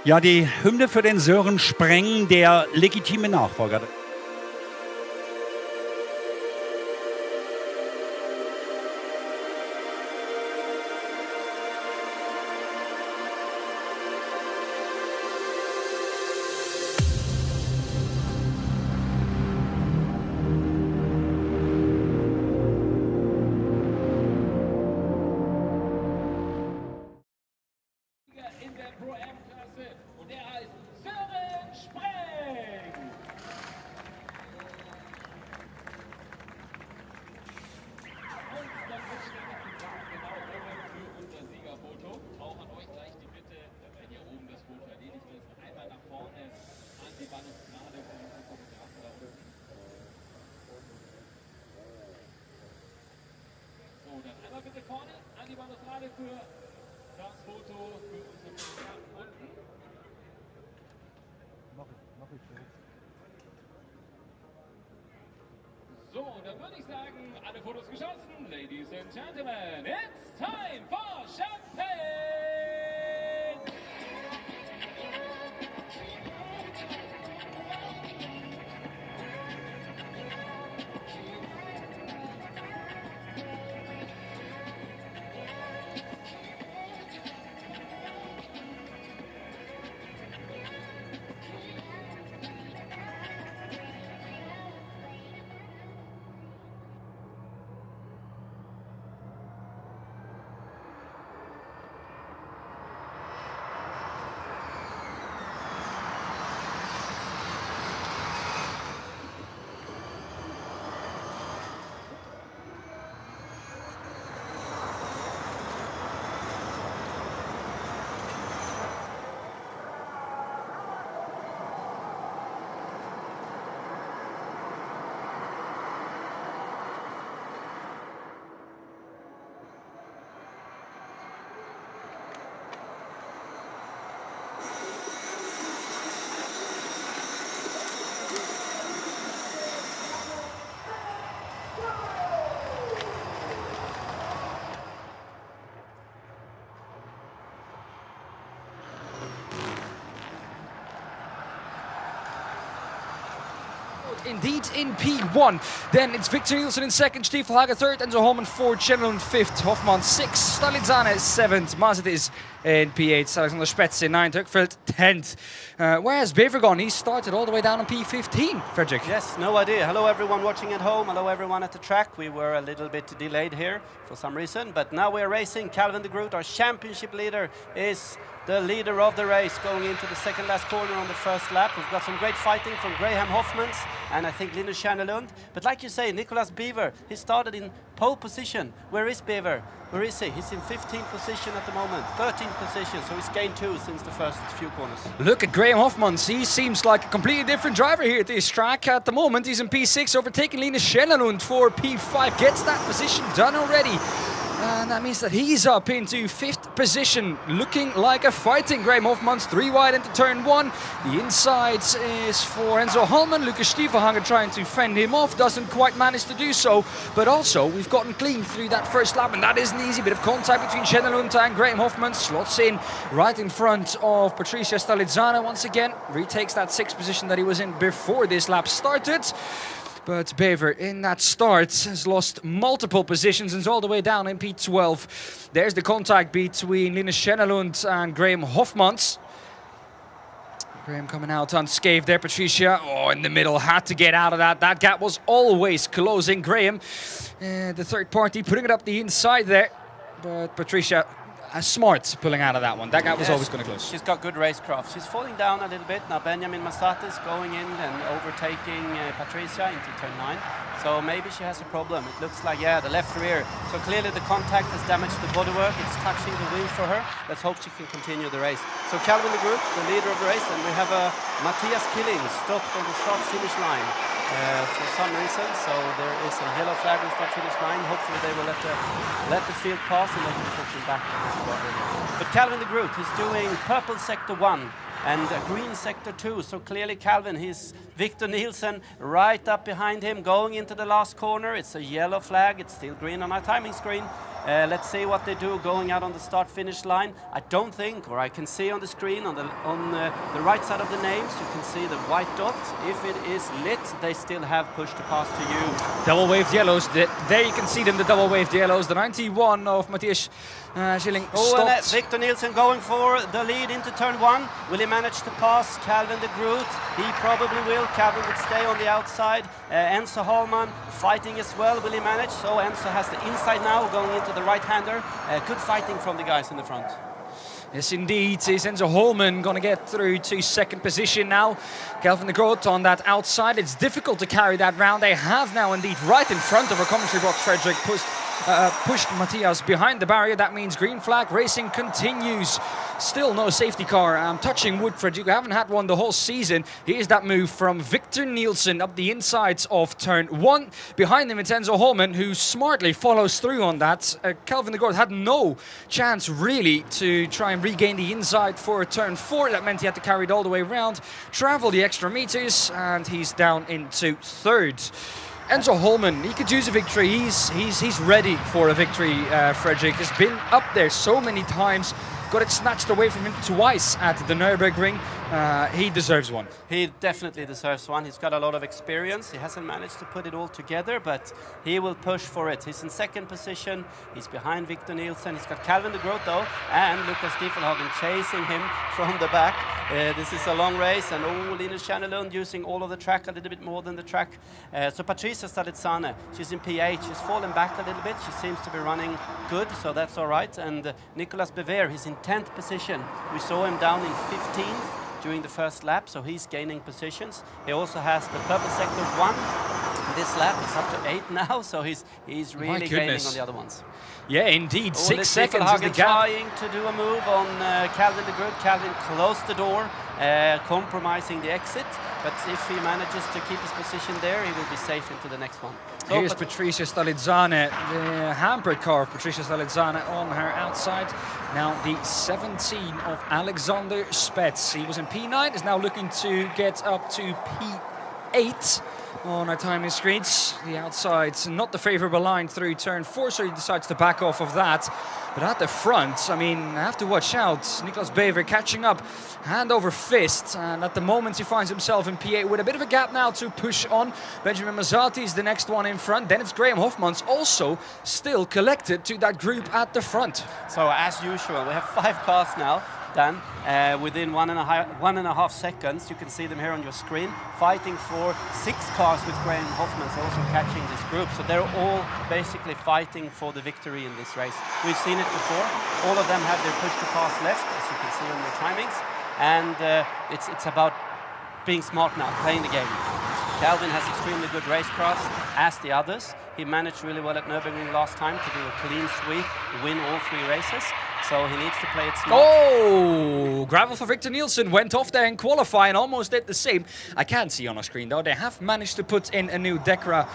Ja, die Hymne für den Sören Spreng, der legitime Nachfolger. In der Pro-M-Klasse und der heißt Sören Spreng. Und dann wird genau für unser Siegerfoto. Auch an euch gleich die Bitte, wenn ihr oben das Foto erledigt ist, einmal nach vorne an die Balustrade von den Fotografen da unten. So, dann einmal bitte vorne an die Balustrade für das Foto für unsere Fotografen unten. So, und dann würde ich sagen, alle Fotos geschossen. Ladies and Gentlemen, it's time for Champagne! Indeed in P1. Then it's Victor Nielsen in second, Stiefelhagen third, Enzo Holman fourth, Schenelund fifth, Hoffmann sixth, Stalizzane seventh, Mazidis in P8, Alexander Spetz in ninth, Höckfeldt 10th. Whereas Bevergon, he started all the way down on P15, Frederick. Yes, no idea. Hello everyone watching at home, hello everyone at the track. We were a little bit delayed here for some reason, but now we're racing. Calvin de Groot, our championship leader, is the leader of the race going into the second last corner on the first lap. We've got some great fighting from Graham Hoffmans and I think Linus Schenelund. But like you say, Nicolas Bever, he started in pole position. Where is Bever? Where is he? He's in 15th position at the moment, 13th position, so he's gained 2 since the first few corners. Look at Graham Hoffmans, he seems like a completely different driver here at this track. At the moment, he's in P6, overtaking Linus Schenelund for P5, gets that position done already. And that means that he's up into 5th position, looking like a fighting Graham Hoffmans, 3 wide into turn 1. The inside is for Enzo Holman. Lucas Stiefelhagen trying to fend him off, doesn't quite manage to do so. But also, we've gotten clean through that first lap, and that isn't easy. Bit of contact between Schenelund and Graham Hoffmans, slots in right in front of Patricia Stalizzane once again, retakes that 6th position that he was in before this lap started. But Bever in that start has lost multiple positions and is all the way down in P12. There's the contact between Linus Schenelund and Graham Hoffmans. Graham coming out unscathed there. Patricia, in the middle, had to get out of that. That gap was always closing. Graham, the third party, putting it up the inside there. But Patricia, smart pulling out of that one. That gap was always going to close. She's got good racecraft. She's falling down a little bit. Now Benjamin Massatis going in and overtaking Patricia into turn 9. So maybe she has a problem. It looks like, the left rear. So clearly the contact has damaged the bodywork. It's touching the wheel for her. Let's hope she can continue the race. So Calvin de Groot, the leader of the race, and we have Matthias Killing stopped on the start-finish line for some reason. So there is a yellow flag on the start-finish line. Hopefully they will let the field pass and they can push him back. But Calvin de Groot is doing purple sector 1 and green sector 2. So clearly Calvin, he's Victor Nielsen right up behind him, going into the last corner. It's a yellow flag. It's still green on our timing screen. Let's see what they do going out on the start-finish line. I don't think, or I can see on the screen on the right side of the names, you can see the white dot. If it is lit, they still have push to pass to you. Double waved yellows. There you can see them, the double waved yellows. The 91 of Matthias Schilling Oh, and stopped. Victor Nielsen going for the lead into turn 1. Will he manage to pass Calvin de Groot? He probably will. Calvin would stay on the outside. Enzo Hallman fighting as well. Will he manage? So Enzo has the inside now, going into the right-hander. Good fighting from the guys in the front. Yes, indeed. Is Enzo Holman going to get through to second position now? Calvin de Groot on that outside. It's difficult to carry that round. They have now indeed right in front of a commentary box. Frederick pushed Matthias behind the barrier. That means green flag. Racing continues. Still no safety car. I'm touching wood, Frederick. We haven't had one the whole season. Here's that move from Victor Nielsen up the insides of turn 1. Behind him, it's Enzo Holman, who smartly follows through on that. Calvin de Groot had no chance really to try and regain the inside for turn 4. That meant he had to carry it all the way around, travel the extra meters, and he's down into third. Enzo Holman, he could use a victory. He's ready for a victory. Frederick has been up there so many times, got it snatched away from him twice at the Nürburgring. He deserves one. He definitely deserves one. He's got a lot of experience. He hasn't managed to put it all together, but he will push for it. He's in second position. He's behind Victor Nielsen. He's got Calvin de Groot though, and Lucas Stiefelhagen chasing him from the back. This is a long race, and Linus Schannelund using all of the track, a little bit more than the track. So Patricia Stalizzane, she's in P8. She's fallen back a little bit. She seems to be running good, so that's all right. And Nicolas Bever, he's in 10th position. We saw him down in 15th. During the first lap, so he's gaining positions. He also has the purple sector 1. This lap is up to 8 now, so he's really gaining on the other ones. Yeah, indeed. 6 seconds is the gap. Trying to do a move on Calvin de Groot. Calvin closed the door, compromising the exit. But if he manages to keep his position there, he will be safe into the next one. So here's Patricia Stalizzane, the hampered car of Patricia Stalizzane on her outside. Now the 17 of Alexander Spets. He was in P9, is now looking to get up to P8 on our timing screens. The outside's not the favorable line through turn 4, so he decides to back off of that. But at the front, I mean, I have to watch out. Nicolas Bever catching up, hand over fist. And at the moment, he finds himself in P8 with a bit of a gap now to push on. Benjamin Mazzati is the next one in front. Then it's Graham Hofmans also still collected to that group at the front. So as usual, we have 5 cars now. Done within 1.5 seconds. You can see them here on your screen, fighting for 6 cars with Graham Hofmans also catching this group. So they're all basically fighting for the victory in this race. We've seen it before. All of them have their push to pass left, as you can see on their timings. And it's about being smart now, playing the game. Calvin has extremely good racecraft, as the others. He managed really well at Nürburgring last time to do a clean sweep, win all 3 races. So he needs to play it smart. Oh, gravel for Victor Nielsen went off there in qualifying, almost did the same. I can't see on our screen though. They have managed to put in a new Decra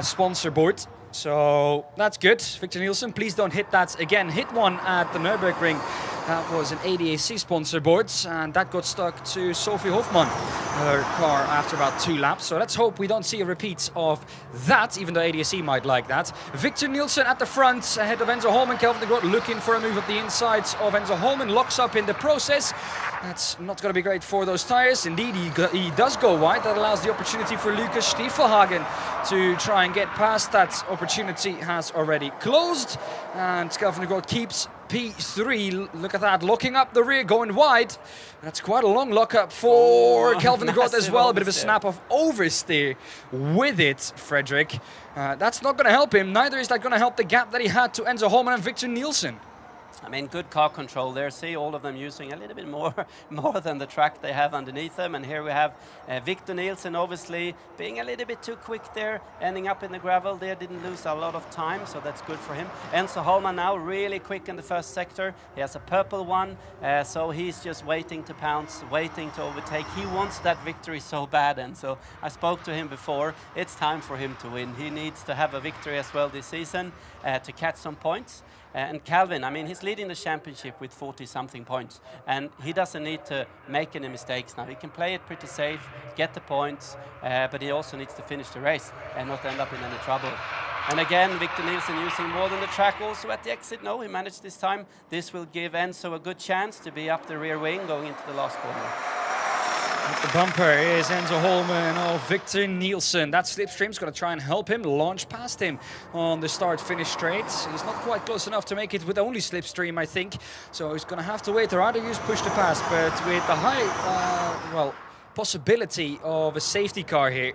sponsor board. So that's good. Victor Nielsen, please don't hit that again. Hit one at the Nürburgring. That was an ADAC sponsor board, and that got stuck to Sophie Hofman, her car, after about 2 laps. So let's hope we don't see a repeat of that, even though ADAC might like that. Victor Nielsen at the front, ahead of Enzo Holman. Calvin de Groot looking for a move up the insides of Enzo Holman. Locks up in the process. That's not going to be great for those tires. Indeed, he does go wide. That allows the opportunity for Lucas Stiefelhagen to try and get past. That opportunity has already closed. And Calvin de Groot keeps P3. Look at that, locking up the rear, going wide. That's quite a long lockup for Calvin de Groot as well. A bit of a snap of oversteer with it, Frederick. That's not going to help him. Neither is that going to help the gap that he had to Enzo Holman and Victor Nielsen. I mean, good car control there. See all of them using a little bit more than the track they have underneath them. And here we have Victor Nielsen obviously being a little bit too quick there, ending up in the gravel there, didn't lose a lot of time, so that's good for him. Enzo Holman now really quick in the first sector. He has a purple one, so he's just waiting to pounce, waiting to overtake. He wants that victory so bad, and so I spoke to him before. It's time for him to win. He needs to have a victory as well this season to catch some points. And Calvin, I mean, he's leading the championship with 40-something points, and he doesn't need to make any mistakes now. He can play it pretty safe, get the points, but he also needs to finish the race and not end up in any trouble. And again, Victor Nielsen using more than the track also at the exit. No, he managed this time. This will give Enzo a good chance to be up the rear wing going into the last corner. At the bumper is Enzo Holman of Victor Nielsen. That slipstream's going to try and help him launch past him on the start-finish straight. He's not quite close enough to make it with only slipstream, I think. So he's going to have to wait or either use push to pass. But with the high, possibility of a safety car here,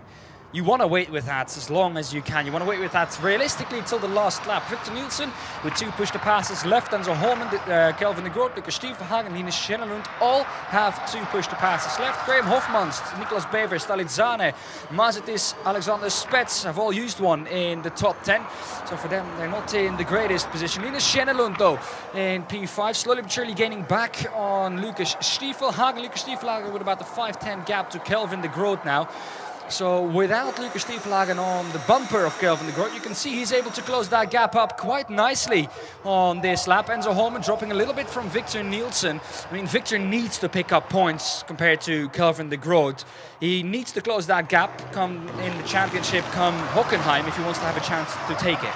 you want to wait with that as long as you can. You want to wait with that realistically until the last lap. Victor Nielsen with 2 push-to-passes left. Enzo Holman, Kelvin de Groot, Lucas Stiefelhagen, Linus Schenelund all have 2 push-to-passes left. Graham Hofmans, Nicolas Bever, Stalit Zane, Mazetis, Alexander Spets have all used one in the top 10. So for them, they're not in the greatest position. Linus Schenelund, though, in P5, slowly but surely gaining back on Lucas Stiefelhagen. Lucas Stiefelhagen with about the 5-10 gap to Kelvin de Groot now. So without Lucas Stiefelhagen on the bumper of Kelvin de Groot, you can see he's able to close that gap up quite nicely on this lap. Enzo Holman dropping a little bit from Victor Nielsen. I mean, Victor needs to pick up points compared to Kelvin de Groot. He needs to close that gap come in the championship, come Hockenheim, if he wants to have a chance to take it.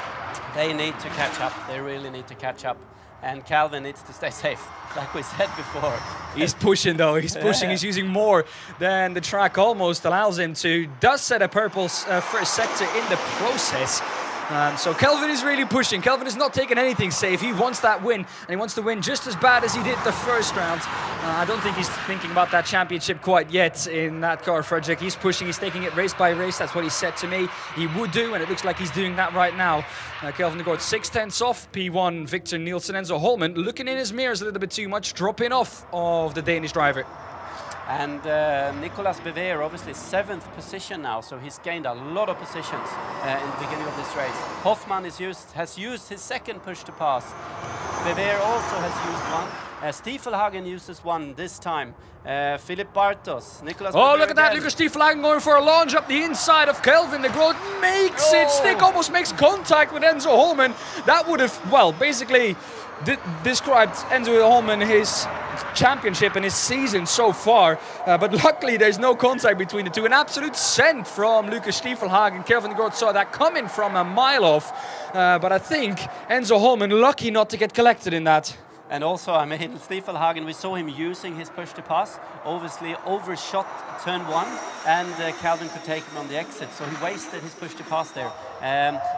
They need to catch up. They really need to catch up. And Calvin needs to stay safe, like we said before. He's pushing though, he's pushing, he's using more than the track almost allows him to. Does set a purple first sector in the process. So Kelvin is really pushing. Kelvin is not taking anything safe. He wants that win, and he wants to win just as bad as he did the first round. I don't think he's thinking about that championship quite yet in that car, Frederick. He's pushing, he's taking it race by race. That's what he said to me he would do, and it looks like he's doing that right now. Kelvin de Groot 6/10 off, P1 Victor Nielsen. Enzo Holman looking in his mirrors a little bit too much, dropping off of the Danish driver. And Nicolas Bever, obviously 7th position now, so he's gained a lot of positions in the beginning of this race. Hoffman has used his 2nd push to pass. Bever also has used one. Stiefelhagen uses one this time. Philip Bartos, Nicolas Oh, Bever look at that, again. Lucas Stiefelhagen going for a launch up the inside of Kelvin de Groot. Makes it stick, almost makes contact with Enzo Holman. That would have, well, basically described Enzo Holman, his championship and his season so far, but luckily there's no contact between the two. An absolute scent from Lucas Stiefelhagen. Kelvin de Groot saw that coming from a mile off, but I think Enzo Holman lucky not to get collected in that. And also, I mean, Stiefelhagen, we saw him using his push to pass, obviously overshot turn 1, and Calvin could take him on the exit, so he wasted his push to pass there.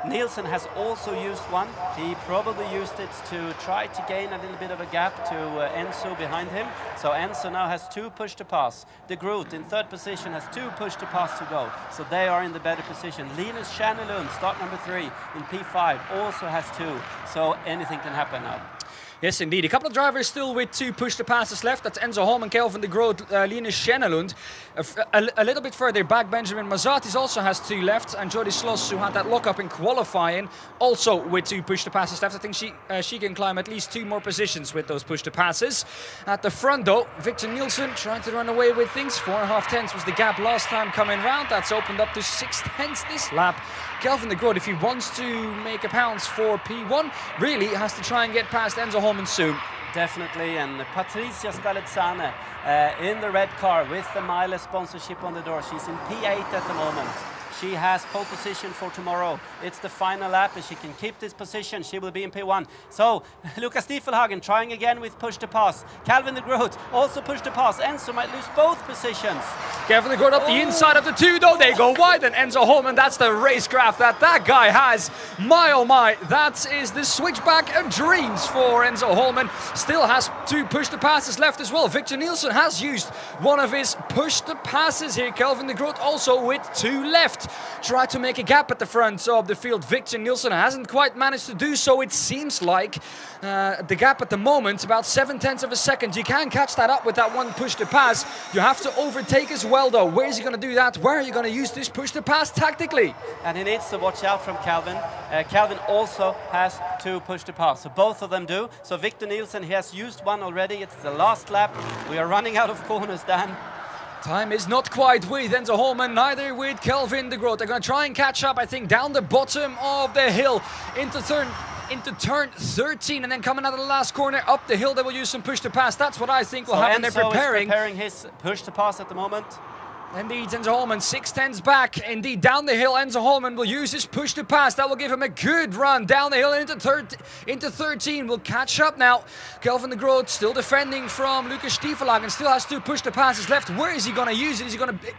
Nielsen has also used one. He probably used it to try to gain a little bit of a gap to Enzo behind him. So Enzo now has 2 push to pass. De Groot in 3rd position has 2 push to pass to go. So they are in the better position. Linus Schenelund, start number 3 in P5, also has 2. So anything can happen now. Yes, indeed. A couple of drivers still with 2 push-to-passes left. That's Enzo Holman, Kelvin de Groot, Linus Schenelund. A little bit further back, Benjamin Mazatis also has 2 left. And Jody Sloss, who had that lock-up in qualifying, also with 2 push-to-passes left. I think she can climb at least 2 more positions with those push-to-passes. At the front, though, Victor Nielsen trying to run away with things. 4.5 tenths was the gap last time coming round. That's opened up to 6 tenths this lap. Kelvin de Groot, if he wants to make a pounce for P1, really has to try and get past Enzo Holman soon. Definitely, and Patricia Stalizzane in the red car with the Miele sponsorship on the door. She's in P8 at the moment. She has pole position for tomorrow. It's the final lap. If she can keep this position, she will be in P1. So, Lucas Stiefelhagen trying again with push to pass. Calvin de Groot also push to pass. Enzo might lose both positions. Kelvin de Groot up the inside of the 2, though. They go wide, and Enzo Holman, that's the racecraft that guy has. My oh my, that is the switchback of dreams for Enzo Holman. Still has 2 push to passes left as well. Victor Nielsen has used one of his push to passes here. Kelvin de Groot also with 2 left. Try to make a gap at the front of the field. Victor Nielsen hasn't quite managed to do so. It seems like the gap at the moment, about 7 tenths of a second. You can catch that up with that 1 push to pass. You have to overtake as well, though. Where is he going to do that? Where are you going to use this push to pass tactically? And he needs to watch out from Calvin. Calvin also has 2 push to pass. So both of them do. So Victor Nielsen, he has used one already. It's the last lap. We are running out of corners, Dan. Time is not quite with Enzo Holman, neither with Kelvin de Groot. They're going to try and catch up, I think, down the bottom of the hill into turn 13, and then coming out of the last corner up the hill, they will use some push to pass. That's what I think will happen. Enzo They're preparing. Is preparing his push to pass at the moment. Indeed, Enzo Holman, 6/10s back. Indeed, down the hill, Enzo Holman will use his push to pass. That will give him a good run down the hill into 13. Will catch up now. Kelvin de Groot still defending from Lucas Stiefelhagen. Still has 2 push to passes left. Where is he going to use it?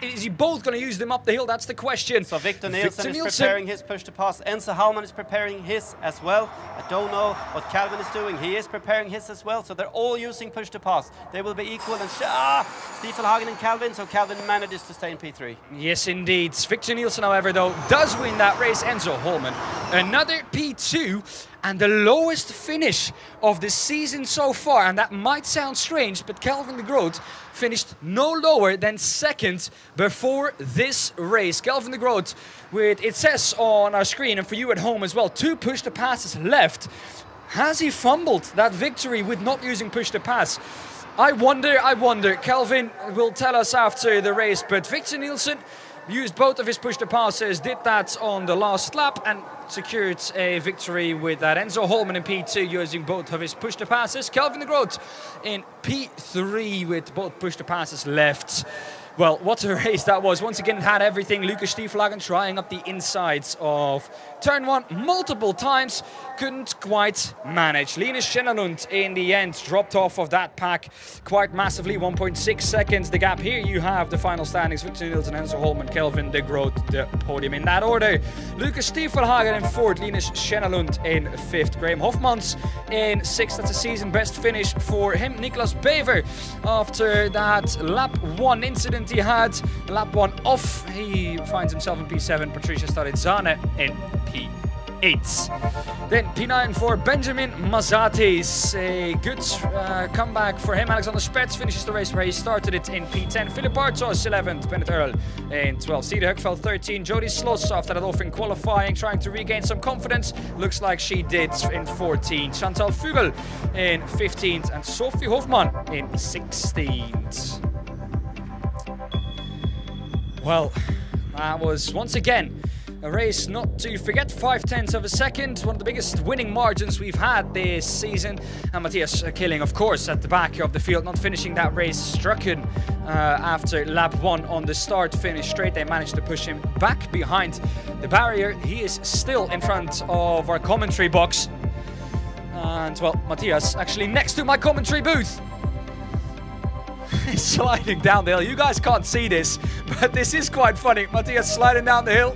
Is he both going to use them up the hill? That's the question. So Victor Nielsen is preparing his push to pass. Enzo Holman is preparing his as well. I don't know what Calvin is doing. He is preparing his as well. So they're all using push to pass. They will be equal. And Stiefelhagen and Calvin. So Calvin manages to stay in P3. Yes, indeed. Victor Nielsen, however, though, does win that race. Enzo Holman, another P2 and the lowest finish of the season so far. And that might sound strange, but Kelvin de Groot finished no lower than 2nd before this race. Kelvin de Groot, with, it says on our screen and for you at home as well, 2 push to passes left. Has he fumbled that victory with not using push to pass? I wonder. Kelvin will tell us after the race, but Victor Nielsen used both of his push to passes, did that on the last lap and secured a victory with that. Enzo Holman in P2 using both of his push to passes. Kelvin de Groot in P3 with both push to passes left. Well, what a race that was. Once again, it had everything. Lucas Stiefelhagen trying up the insides of turn 1 multiple times. Couldn't quite manage. Linus Schenelund in the end dropped off of that pack quite massively. 1.6 seconds the gap. Here you have the final standings. Victor Nielsen, Enzo Holman, Kelvin de Groot, the podium in that order. Lucas Stiefelhagen in 4th. Linus Schenelund in 5th. Graham Hofmans in 6th. That's a season best finish for him. Niklas Bever, after that lap 1 incident he had, lap 1 off, he finds himself in P7. Patricia Starezane in P8. Then P9 for Benjamin Mazates. A good comeback for him. Alexander Spets finishes the race where he started it in P10. Philip Bartos 11th. Bennett Earl in 12th. Cedar Huckfeld 13. Jody Sloss after that off in qualifying, trying to regain some confidence. Looks like she did in 14th. Chantal Fugel in 15th. And Sophie Hofman in 16th. Well, that was once again a race not to forget. 5/10 of a second, one of the biggest winning margins we've had this season. And Matthias Killing, of course, at the back of the field, not finishing that race. Strucken after lap 1 on the start finish straight. They managed to push him back behind the barrier. He is still in front of our commentary box. And, well, Matthias actually next to my commentary booth. Sliding down the hill. You guys can't see this, but this is quite funny. Matthias sliding down the hill.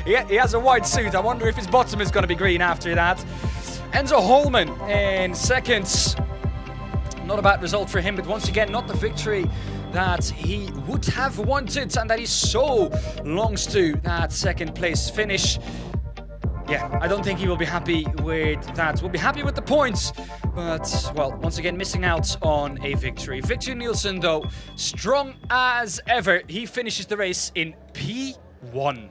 He has a white suit. I wonder if his bottom is going to be green after that. Enzo Holman in 2nd. Not a bad result for him, but once again, not the victory that he would have wanted and that he so longs to. That 2nd place finish. Yeah, I don't think he will be happy with that. We'll be happy with the points, but, well, once again, missing out on a victory. Victor Nielsen, though, strong as ever. He finishes the race in P1.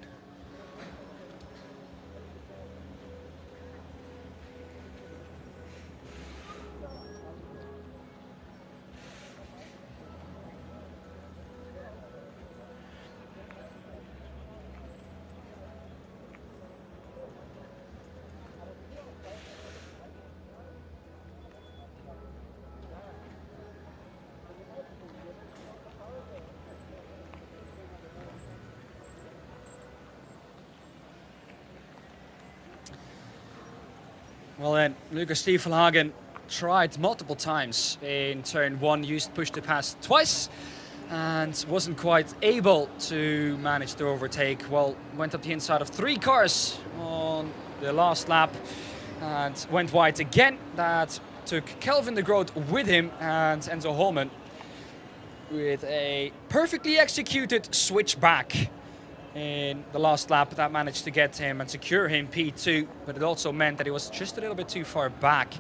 Well then, Lucas Stiefelhagen tried multiple times in turn 1, used push to pass twice and wasn't quite able to manage to overtake. Well, went up the inside of 3 cars on the last lap and went wide again. That took Kelvin de Groot with him, and Enzo Holman with a perfectly executed switchback in the last lap that managed to get him and secure him P2, but it also meant that he was just a little bit too far back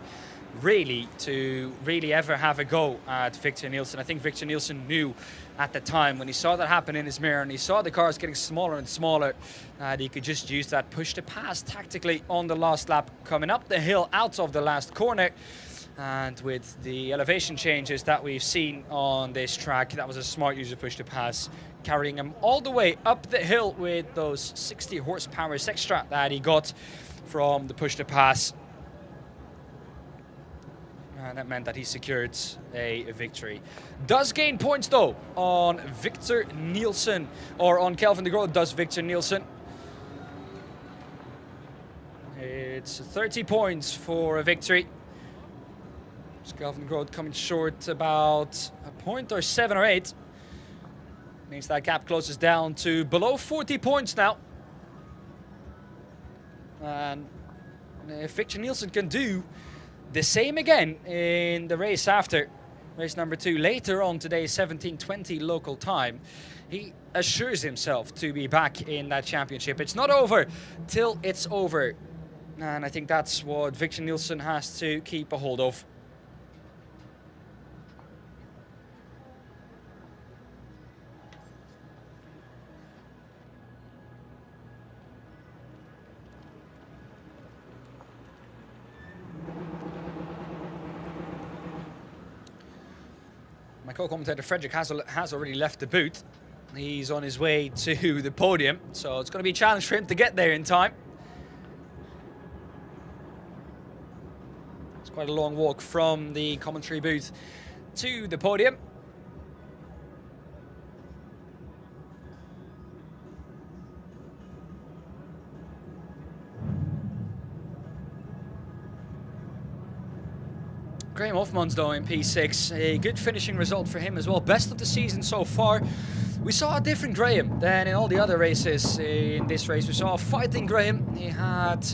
really to really ever have a go at Victor Nielsen. I think Victor Nielsen knew at the time when he saw that happen in his mirror and he saw the cars getting smaller and smaller that he could just use that push to pass tactically on the last lap, coming up the hill out of the last corner. And with the elevation changes that we've seen on this track, that was a smart use of push to pass, carrying him all the way up the hill with those 60 horsepower extra that he got from the push to pass. And that meant that he secured a victory. Does gain points though on Victor Nielsen, or on Kelvin de Groot does Victor Nielsen. It's 30 points for a victory. Kelvin de Groot coming short about a point or 7 or 8. Means that gap closes down to below 40 points now. And if Victor Nielsen can do the same again in the race after, race number 2, later on today, 17:20 local time, he assures himself to be back in that championship. It's not over till it's over. And I think that's what Victor Nielsen has to keep a hold of. My co-commentator Frederick has already left the booth. He's on his way to the podium, so it's going to be a challenge for him to get there in time. It's quite a long walk from the commentary booth to the podium. Graham Hofmans though in P6, a good finishing result for him as well. Best of the season so far. We saw a different Graham than in all the other races in this race. We saw a fighting Graham. He had,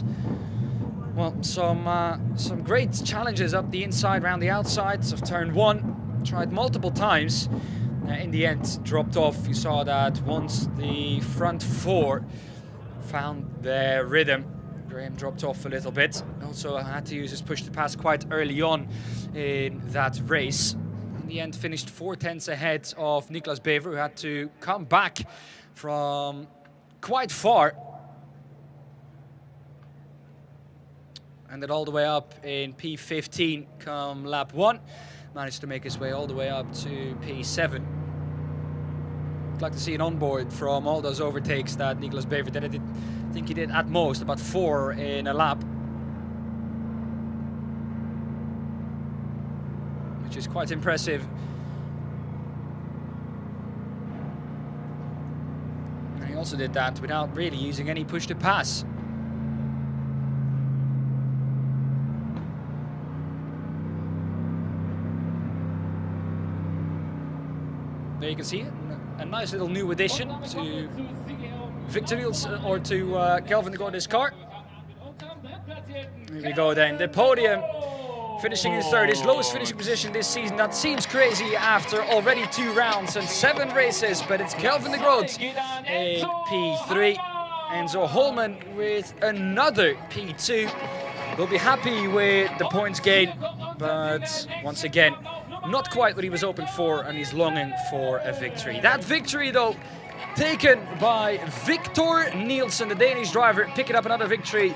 well, some great challenges up the inside, round the outsides of turn 1. Tried multiple times. In the end, dropped off. You saw that once the front 4 found their rhythm, Graham dropped off a little bit. Also had to use his push to pass quite early on in that race. In the end, finished 4/10 ahead of Niklas Bever, who had to come back from quite far. Ended all the way up in P15 come lap 1. Managed to make his way all the way up to P7. I'd like to see an onboard from all those overtakes that Niklas Bever did. I think he did at most about 4 in a lap, which is quite impressive. And he also did that without really using any push to pass. There you can see it, a nice little new addition to Victor Nielsen, or to Kelvin de Groot's car. Here we go then, the podium, finishing in 3rd, his lowest finishing position this season. That seems crazy after already 2 rounds and 7 races, but it's Kelvin de Groot in P3. Enzo Holman with another P2. We'll be happy with the points gain, but once again, not quite what he was hoping for, and he's longing for a victory. That victory, though, taken by Victor Nielsen, the Danish driver, picking up another victory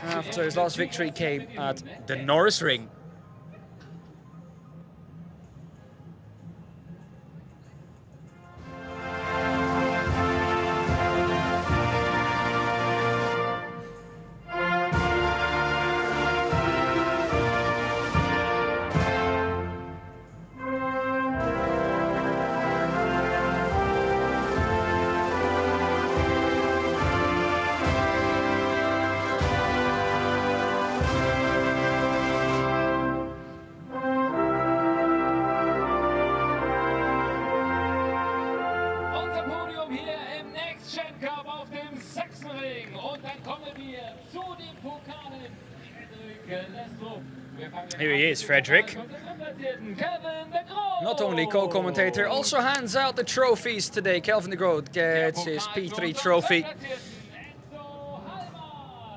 after his last victory came at the Norris Ring. Gen Cup auf dem Sachsenring. Und dann kommen wir zu den Pokalen. Here he is, Frederick. Not only co-commentator, also hands out the trophies today. Kelvin de Groot gets his P3 trophy.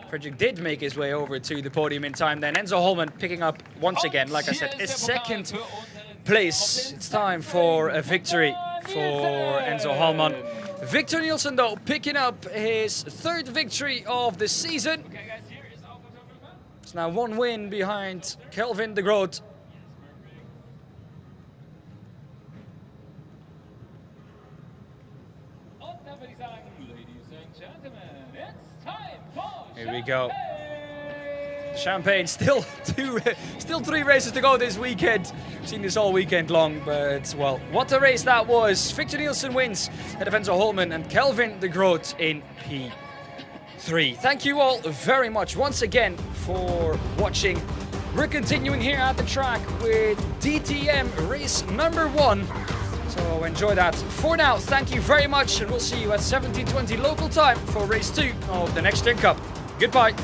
Frederick did make his way over to the podium in time then. Enzo Holman picking up, once again, like I said, his 2nd place. It's time for a victory for Enzo Holman. Victor Nielsen, though, picking up his 3rd victory of the season. It's now 1 win behind Kelvin de Groot. Here we go. Champagne, still 3 races to go this weekend. Seen this all weekend long, but well, what a race that was. Victor Nielsen wins, Defensa Holman and Kelvin de Groot in P3. Thank you all very much once again for watching. We're continuing here at the track with DTM race number 1. So enjoy that. For now, thank you very much, and we'll see you at 17:20 local time for race 2 of the NXT Gen Cup. Goodbye.